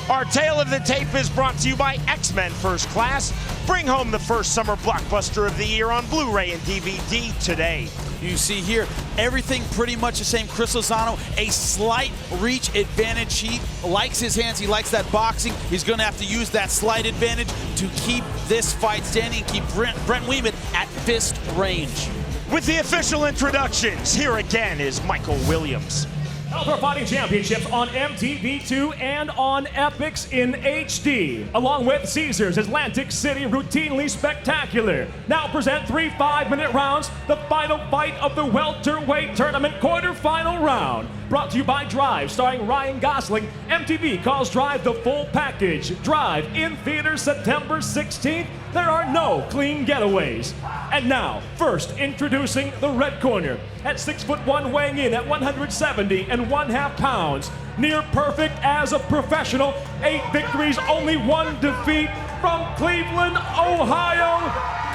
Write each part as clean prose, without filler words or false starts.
Our tale of the tape is brought to you by X-Men First Class. Bring home the first summer blockbuster of the year on Blu-ray and DVD today. You see here, everything pretty much the same. Chris Lozano, a slight reach advantage. He likes his hands, he likes that boxing. He's gonna have to use that slight advantage to keep this fight standing, keep Brent Weedman at fist range. With the official introductions, here again is Michael Williams. Bellator Fighting Championships on MTV2 and on Epix in HD, along with Caesars Atlantic City Routinely Spectacular. Now present 3 5-minute rounds, the final fight of the welterweight tournament quarterfinal round. Brought to you by Drive, starring Ryan Gosling. MTV calls Drive the full package. Drive in theaters September 16th. There are no clean getaways. And now, first introducing the red corner. At 6'1", weighing in at 170 1/2 pounds. Near perfect as a professional. 8 victories, only 1 defeat. From Cleveland, Ohio,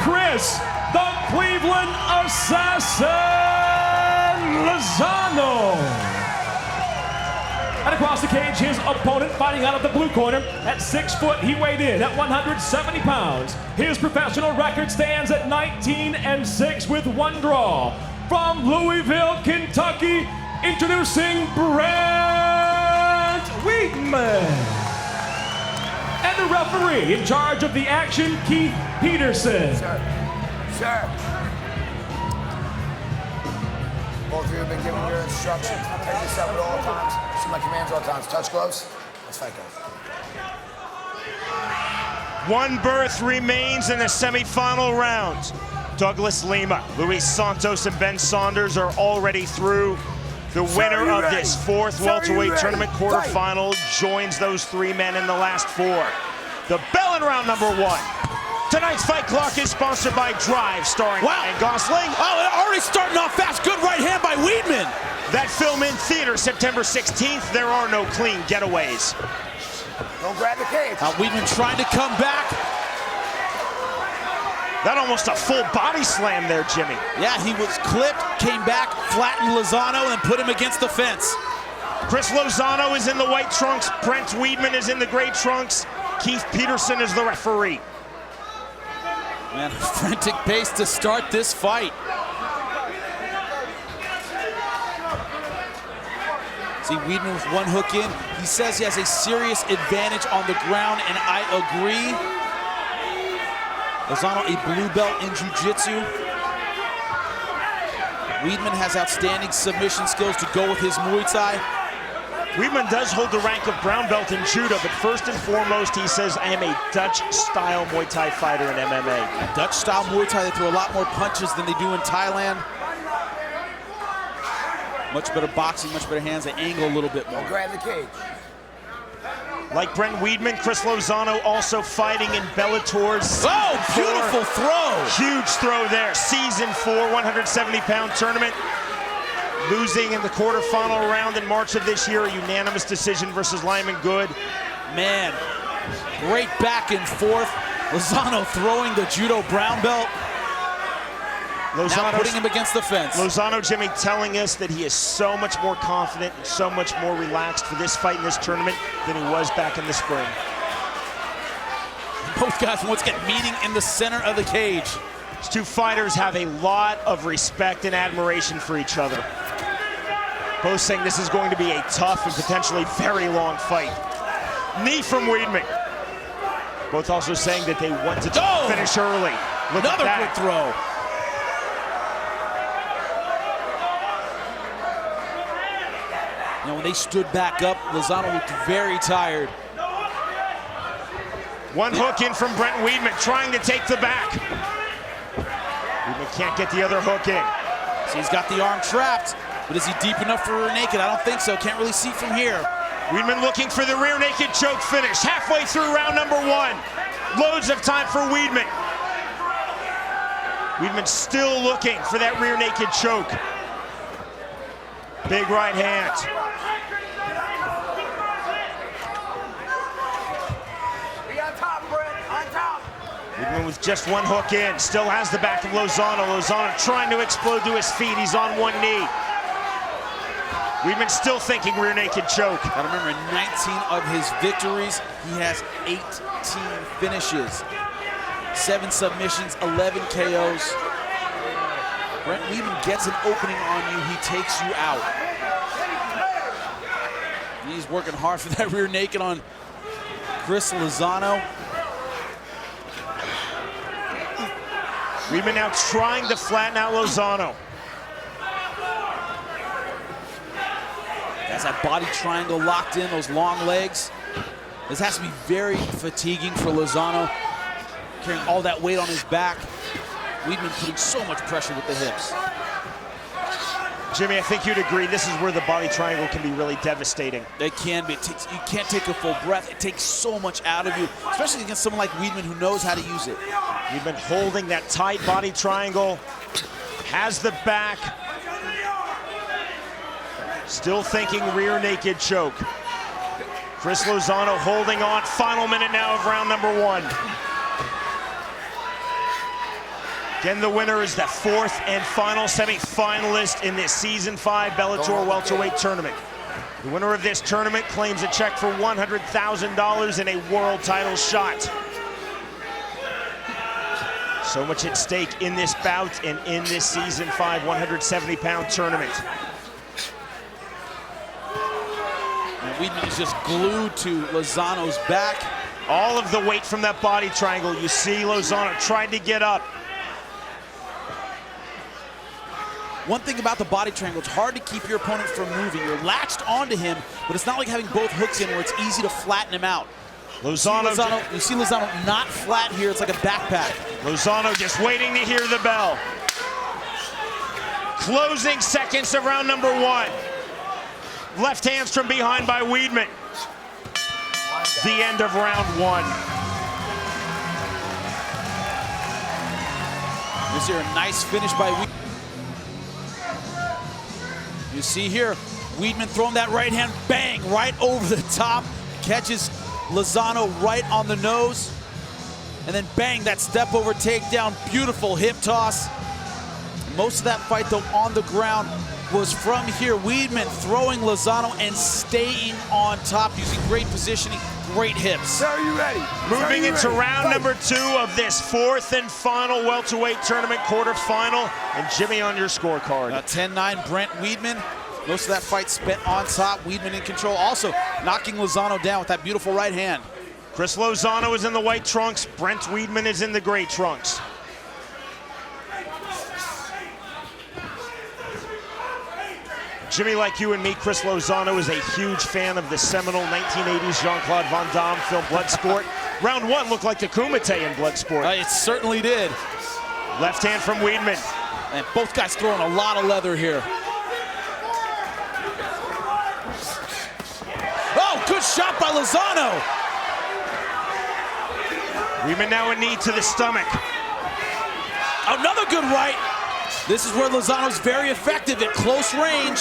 Chris, the Cleveland Assassin Lozano. And across the cage, his opponent fighting out of the blue corner. At 6 foot, he weighed in at 170 pounds. His professional record stands at 19-6 with 1 draw. From Louisville, Kentucky, introducing Brent Weedman. And the referee in charge of the action, Keith Peterson. Sir. Both of you have been given your instructions. Take this up at all times. See my commands all times. Touch gloves. Let's fight, guys. One berth remains in the semifinal rounds. Douglas Lima, Luis Santos, and Ben Saunders are already through. The winner of this 4th welterweight tournament quarterfinal joins those 3 men in the last 4. The bell in round number 1. Tonight's fight clock is sponsored by Drive, starring Ryan Gosling. Oh, already starting off fast. Good right hand by Weedman. That film in theater September 16th. There are no clean getaways. Don't grab the cage. Weedman trying to come back. That almost a full body slam there, Jimmy. Yeah, he was clipped, came back, flattened Lozano, and put him against the fence. Chris Lozano is in the white trunks. Brent Weedman is in the gray trunks. Keith Peterson is the referee. Man, frantic pace to start this fight. See Weedman with 1 hook in. He says he has a serious advantage on the ground, and I agree. Lozano, a blue belt in Jiu-Jitsu. Weedman has outstanding submission skills to go with his Muay Thai. Weedman does hold the rank of brown belt in judo, but first and foremost, he says, I am a Dutch-style Muay Thai fighter in MMA. Dutch-style Muay Thai, they throw a lot more punches than they do in Thailand. Much better boxing, much better hands, they angle a little bit more. Don't grab the cage. Like Brent Weedman, Chris Lozano also fighting in Bellator's beautiful throw! Huge throw there, season 4, 170-pound tournament. Losing in the quarterfinal round in March of this year, a unanimous decision versus Lyman Good. Man, great back and forth. Lozano throwing the judo brown belt. Now putting him against the fence. Lozano, Jimmy, telling us that he is so much more confident and so much more relaxed for this fight in this tournament than he was back in the spring. Both guys once again meeting in the center of the cage. These 2 fighters have a lot of respect and admiration for each other. Both saying this is going to be a tough and potentially very long fight. Knee from Weedman. Both also saying that they want to finish early. Look Another at that. quick throw. You know, when they stood back up, Lozano looked very tired. 1 hook in from Brent Weedman, trying to take the back. Weedman can't get the other hook in. So he's got the arm trapped, but is he deep enough for rear naked? I don't think so, can't really see from here. Weedman looking for the rear naked choke finish. Halfway through round number 1. Loads of time for Weedman. Weedman still looking for that rear naked choke. Big right hand. Weedman with just 1 hook in, still has the back of Lozano. Lozano trying to explode to his feet, he's on 1 knee. Weedman still thinking rear naked choke. Gotta remember, in 19 of his victories, he has 18 finishes. 7 submissions, 11 KOs. Brent Weedman gets an opening on you, he takes you out. He's working hard for that rear naked on Chris Lozano. Weedman now trying to flatten out Lozano. Has that body triangle locked in, those long legs. This has to be very fatiguing for Lozano, carrying all that weight on his back. Weedman putting so much pressure with the hips. Jimmy, I think you'd agree this is where the body triangle can be really devastating. It can be. You can't take a full breath. It takes so much out of you, especially against someone like Weedman who knows how to use it. Weedman holding that tight body triangle, has the back. Still thinking rear naked choke. Chris Lozano holding on. Final minute now of round number 1. Again, the winner is the 4th and final semi-finalist in this Season 5 Bellator welterweight tournament. The winner of this tournament claims a check for $100,000 and a world title shot. So much at stake in this bout and in this Season 5 170-pound tournament. And Weedman is just glued to Lozano's back. All of the weight from that body triangle. You see Lozano trying to get up. One thing about the body triangle, it's hard to keep your opponent from moving. You're latched onto him, but it's not like having both hooks in where it's easy to flatten him out. You see Lozano not flat here, it's like a backpack. Lozano just waiting to hear the bell. Closing seconds of round number 1. Left hands from behind by Weedman. The end of round 1. This here, a nice finish by Weedman. You see here, Weedman throwing that right hand, bang, right over the top. Catches Lozano right on the nose. And then bang, that step over takedown, beautiful hip toss. Most of that fight though on the ground was from here. Weedman throwing Lozano and staying on top, using great positioning, great hips. Sir, are you ready? Moving into round number 2 of this 4th and final welterweight tournament quarterfinal. And Jimmy on your scorecard. 10-9 Brent Weedman. Most of that fight spent on top. Weedman in control, also knocking Lozano down with that beautiful right hand. Chris Lozano is in the white trunks. Brent Weedman is in the gray trunks. Jimmy, like you and me, Chris Lozano is a huge fan of the seminal 1980s Jean-Claude Van Damme film Bloodsport. Round 1 looked like the Kumite in Bloodsport. It certainly did. Left hand from Weedman. And both guys throwing a lot of leather here. Oh, good shot by Lozano. Weedman now a knee to the stomach. Another good right. This is where Lozano's very effective at close range.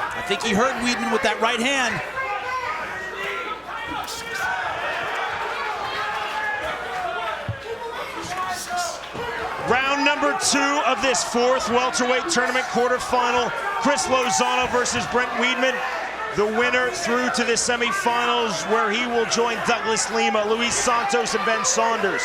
I think he hurt Weedman with that right hand. Round number 2 of this 4th welterweight tournament quarterfinal. Chris Lozano versus Brent Weedman. The winner through to the semifinals, where he will join Douglas Lima, Luis Santos, and Ben Saunders.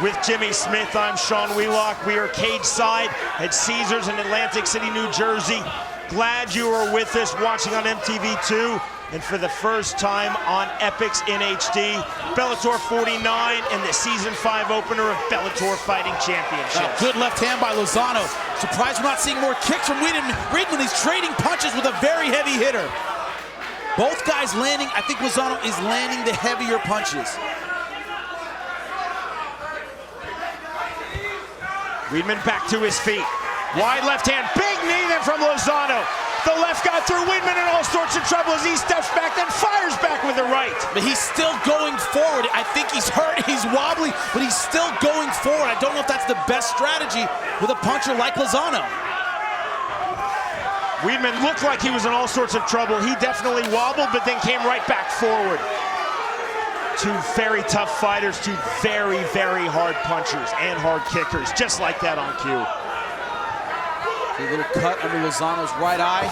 With Jimmy Smith, I'm Sean Wheelock. We are cage side at Caesars in Atlantic City, New Jersey. Glad you are with us watching on MTV2. And for the first time on Epix in HD, Bellator 49 and the Season 5 opener of Bellator Fighting Championships. Good left hand by Lozano. Surprised we're not seeing more kicks from Weedman. Weedman is trading punches with a very heavy hitter. Both guys landing, I think Lozano is landing the heavier punches. Weedman back to his feet. Wide left hand, big knee then from Lozano. The left got through Weedman in all sorts of trouble as he steps back, then fires back with the right. But he's still going forward. I think he's hurt, he's wobbly, but he's still going forward. I don't know if that's the best strategy with a puncher like Lozano. Weedman looked like he was in all sorts of trouble. He definitely wobbled, but then came right back forward. Two very tough fighters, two very, very hard punchers and hard kickers, just like that on cue. A little cut under Lozano's right eye.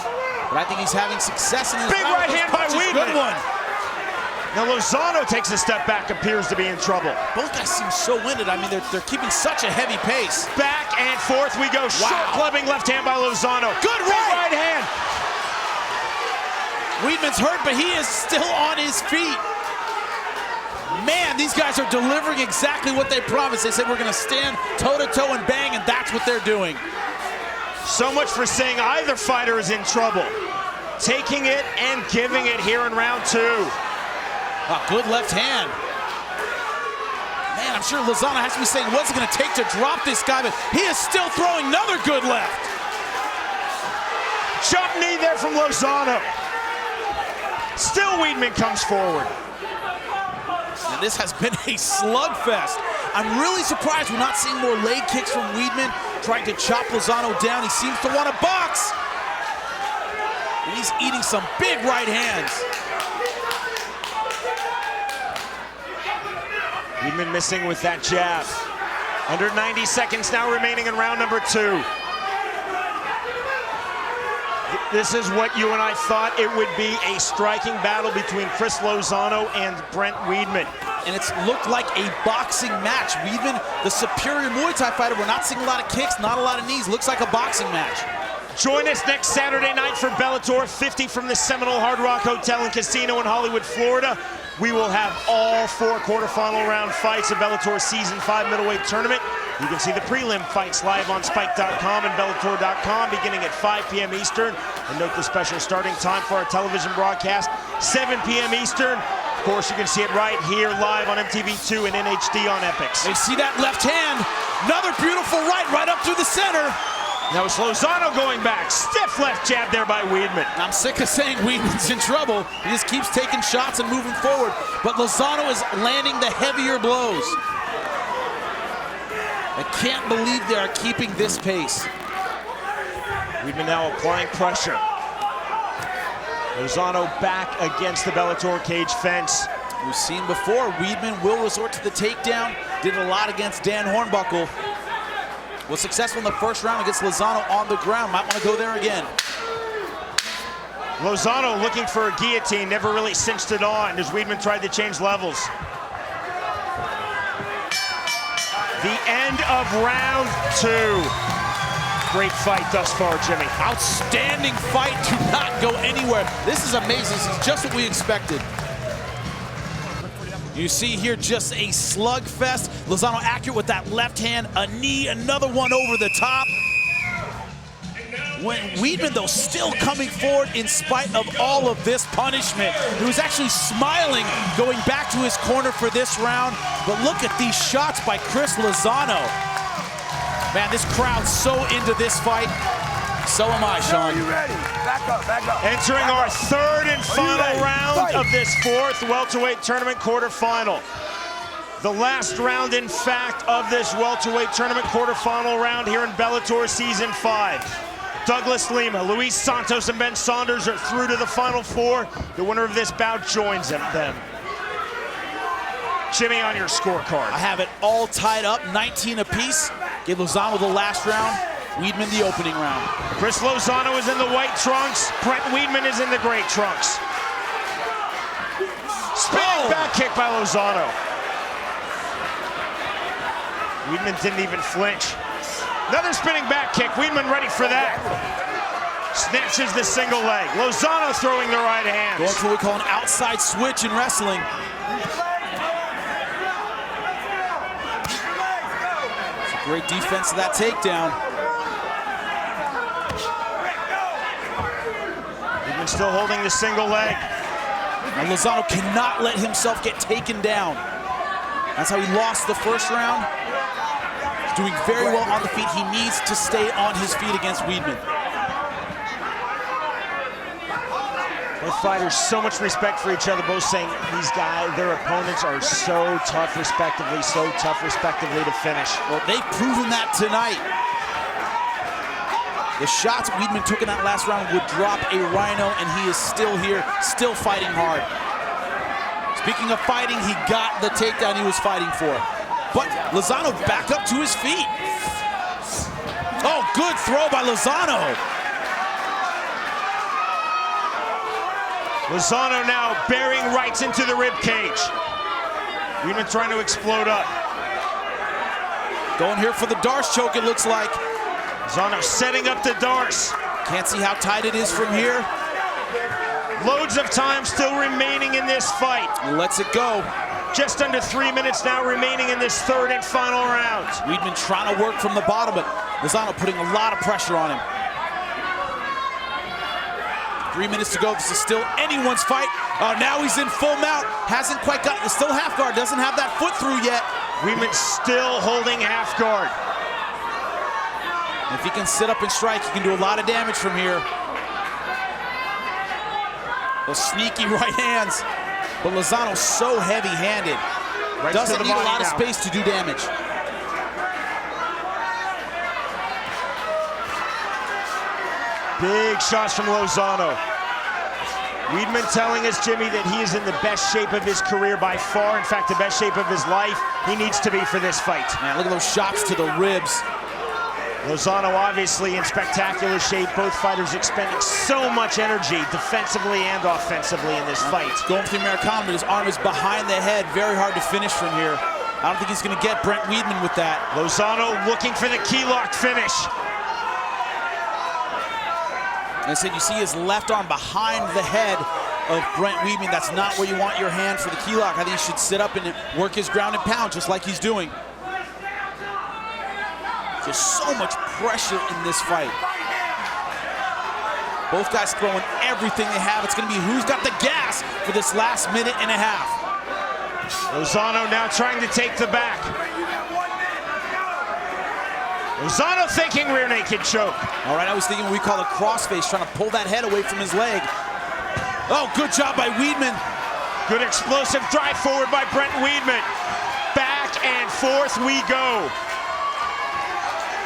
but I think he's having success in his Big right hand by Weedman. Good one. Now Lozano takes a step back, appears to be in trouble. Both guys seem so winded. I mean, they're keeping such a heavy pace. Back and forth we go. Wow. Short clubbing left hand by Lozano. Good right hand. Weedman's hurt, but he is still on his feet. Man, these guys are delivering exactly what they promised. They said we're gonna stand toe-to-toe and bang, and that's what they're doing. So much for saying either fighter is in trouble. Taking it and giving it here in round 2. A good left hand. Man, I'm sure Lozano has to be saying, what's it gonna take to drop this guy, but he is still throwing another good left. Jump knee there from Lozano. Still Weedman comes forward. And this has been a slugfest. I'm really surprised we're not seeing more leg kicks from Weedman, trying to chop Lozano down. He seems to want to box. And he's eating some big right hands. Weedman missing with that jab. Under 90 seconds now remaining in round number 2. This is what you and I thought it would be, a striking battle between Chris Lozano and Brent Weedman. And it's looked like a boxing match. Weedman, the superior Muay Thai fighter, we're not seeing a lot of kicks, not a lot of knees. Looks like a boxing match. Join us next Saturday night for Bellator 50 from the Seminole Hard Rock Hotel and Casino in Hollywood, Florida. We will have all 4 quarterfinal round fights of Bellator Season 5 middleweight tournament. You can see the prelim fights live on Spike.com and Bellator.com beginning at 5 p.m. Eastern. And note the special starting time for our television broadcast, 7 p.m. Eastern. Of course, you can see it right here live on MTV2 and in HD on Epix. You see that left hand, another beautiful right up through the center. Now it's Lozano going back. Stiff left jab there by Weedman. I'm sick of saying Weedman's in trouble. He just keeps taking shots and moving forward. But Lozano is landing the heavier blows. I can't believe they are keeping this pace. Weedman now applying pressure. Lozano back against the Bellator cage fence. We've seen before, Weedman will resort to the takedown. Did a lot against Dan Hornbuckle. Was successful in the first round against Lozano on the ground. Might want to go there again. Lozano looking for a guillotine, never really cinched it on as Weedman tried to change levels. The end of round 2. Great fight thus far, Jimmy. Outstanding fight, do not go anywhere. This is amazing, this is just what we expected. You see here just a slugfest. Lozano accurate with that left hand, a knee, another one over the top. When Weedman, though, still coming forward in spite of all of this punishment. He was actually smiling going back to his corner for this round. But look at these shots by Chris Lozano. Man, this crowd's so into this fight. So am I, Sean. Are you ready? Back up, back up. Entering our 3rd and final round of this 4th welterweight tournament quarterfinal. The last round, in fact, of this welterweight tournament quarterfinal round here in Bellator Season 5. Douglas Lima, Luis Santos, and Ben Saunders are through to the final 4. The winner of this bout joins them. Jimmy, on your scorecard. I have it all tied up, 19 apiece. Give Lozano the last round, Weedman the opening round. Chris Lozano is in the white trunks. Brent Weedman is in the gray trunks. Spinning back kick by Lozano. Weedman didn't even flinch. Another spinning back kick. Weedman ready for that. Snatches the single leg. Lozano throwing the right hand. Going for what we call an outside switch in wrestling. It's a great defense of that takedown. Weedman still holding the single leg. And Lozano cannot let himself get taken down. That's how he lost the first round. He's doing very well on the feet. He needs to stay on his feet against Weedman. Both fighters, so much respect for each other, both saying these guys, their opponents are so tough respectively to finish. Well, they've proven that tonight. The shots Weedman took in that last round would drop a rhino, and he is still here, still fighting hard. Speaking of fighting, he got the takedown he was fighting for. But Lozano back up to his feet. Oh, good throw by Lozano. Lozano now bearing rights into the rib cage. Weedman trying to explode up. Going here for the Darce choke, it looks like. Lozano setting up the Darce. Can't see how tight it is from here. Loads of time still remaining in this fight. Lets it go. Just under 3 minutes now remaining in this third and final round. Weedman trying to work from the bottom, but Lozano putting a lot of pressure on him. 3 minutes to go. This is still anyone's fight. Oh, now he's in full mount. Hasn't quite got, still half guard. Doesn't have that foot through yet. Weedman still holding half guard. If he can sit up and strike, he can do a lot of damage from here. Those sneaky right hands. But Lozano's so heavy-handed. Right, doesn't need a lot of now. space to do damage. Big shots from Lozano. Weedman telling us, Jimmy, that he is in the best shape of his career by far. In fact, the best shape of his life. He needs to be for this fight. Man, look at those shots to the ribs. Lozano obviously in spectacular shape. Both fighters expending so much energy defensively and offensively in this fight. Going for the Americano, but his arm is behind the head. Very hard to finish from here. I don't think he's going to get Brent Weedman with that. Lozano looking for the key lock finish. And I said, you see his left arm behind the head of Brent Weedman. That's not where you want your hand for the key lock. I think he should sit up and work his ground and pound just like he's doing. There's so much pressure in this fight. Both guys throwing everything they have. It's going to be who's got the gas for this last minute and a half. Lozano now trying to take the back. Lozano thinking rear naked choke. All right, I was thinking what we call a crossface, trying to pull that head away from his leg. Oh, good job by Weedman. Good explosive drive forward by Brent Weedman. Back and forth we go.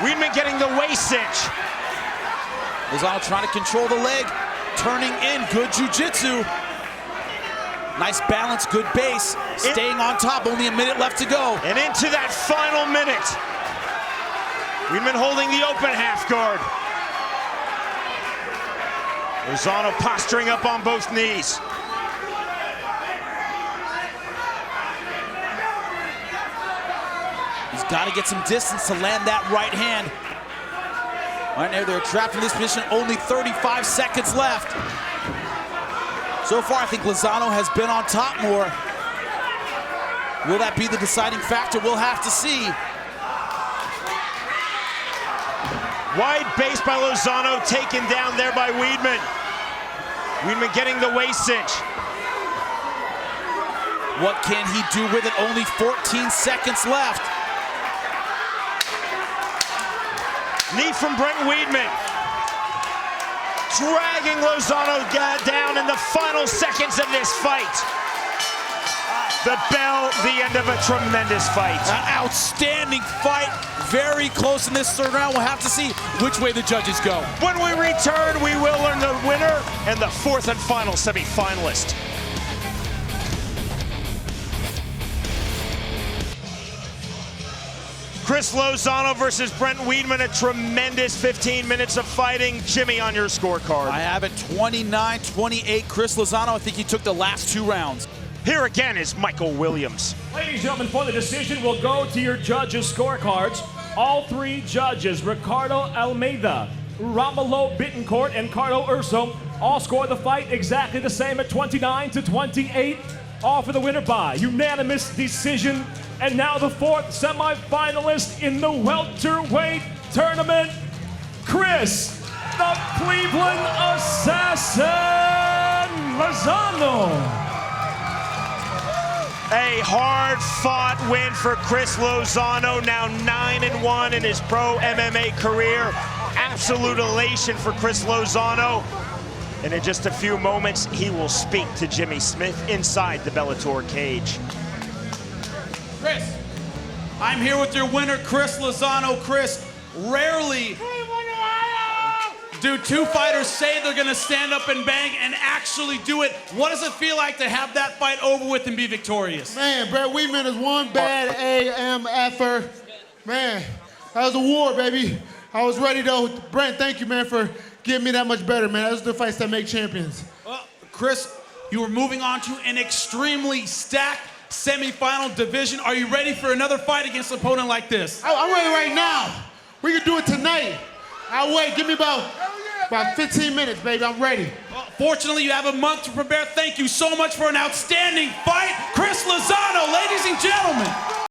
Weedman getting the waist cinch. Lozano trying to control the leg, turning in, good jiu-jitsu. Nice balance, good base, staying on top, only a minute left to go. And into that final minute. Weedman holding the open half guard. Lozano posturing up on both knees. He's got to get some distance to land that right hand. Right now, they're trapped in this position, only 35 seconds left. So far, I think Lozano has been on top more. Will that be the deciding factor? We'll have to see. Wide base by Lozano, taken down there by Weedman. Weedman getting the waist cinch. What can he do with it? Only 14 seconds left. Knee from Brent Weedman. Dragging Lozano down in the final seconds of this fight. The bell, the end of a tremendous fight. An outstanding fight. Very close in this third round. We'll have to see which way the judges go. When we return, we will learn the winner and the fourth and final semifinalist. Chris Lozano versus Brent Weedman, a tremendous 15 minutes of fighting. Jimmy, on your scorecard. I have it 29-28. Chris Lozano, I think he took the last 2 rounds. Here again is Michael Williams. Ladies and gentlemen, for the decision, we'll go to your judges' scorecards. All 3 judges, Ricardo Almeida, Romulo Bittencourt, and Carlo Urso, all scored the fight exactly the same at 29-28. All for the winner by unanimous decision. And now the 4th semifinalist in the welterweight tournament, Chris, the Cleveland Assassin Lozano. A hard-fought win for Chris Lozano, now 9-1 in his pro MMA career. Absolute elation for Chris Lozano. And in just a few moments, he will speak to Jimmy Smith inside the Bellator cage. Chris, I'm here with your winner, Chris Lozano. Chris, rarely do 2 fighters say they're gonna stand up and bang and actually do it. What does it feel like to have that fight over with and be victorious? Man, Brent Weedman is one bad AMFer. Man, that was a war, baby. I was ready though. Brent, thank you, man, for getting me that much better, man. Those are the fights that make champions. Well, Chris, You are moving on to an extremely stacked semifinal division. Are you ready for another fight against an opponent like this? I'm ready right now. We can do it tonight. I'll wait. Give me about 15 minutes, baby. I'm ready. Well, fortunately, you have a month to prepare. Thank you so much for an outstanding fight. Chris Lozano, ladies and gentlemen.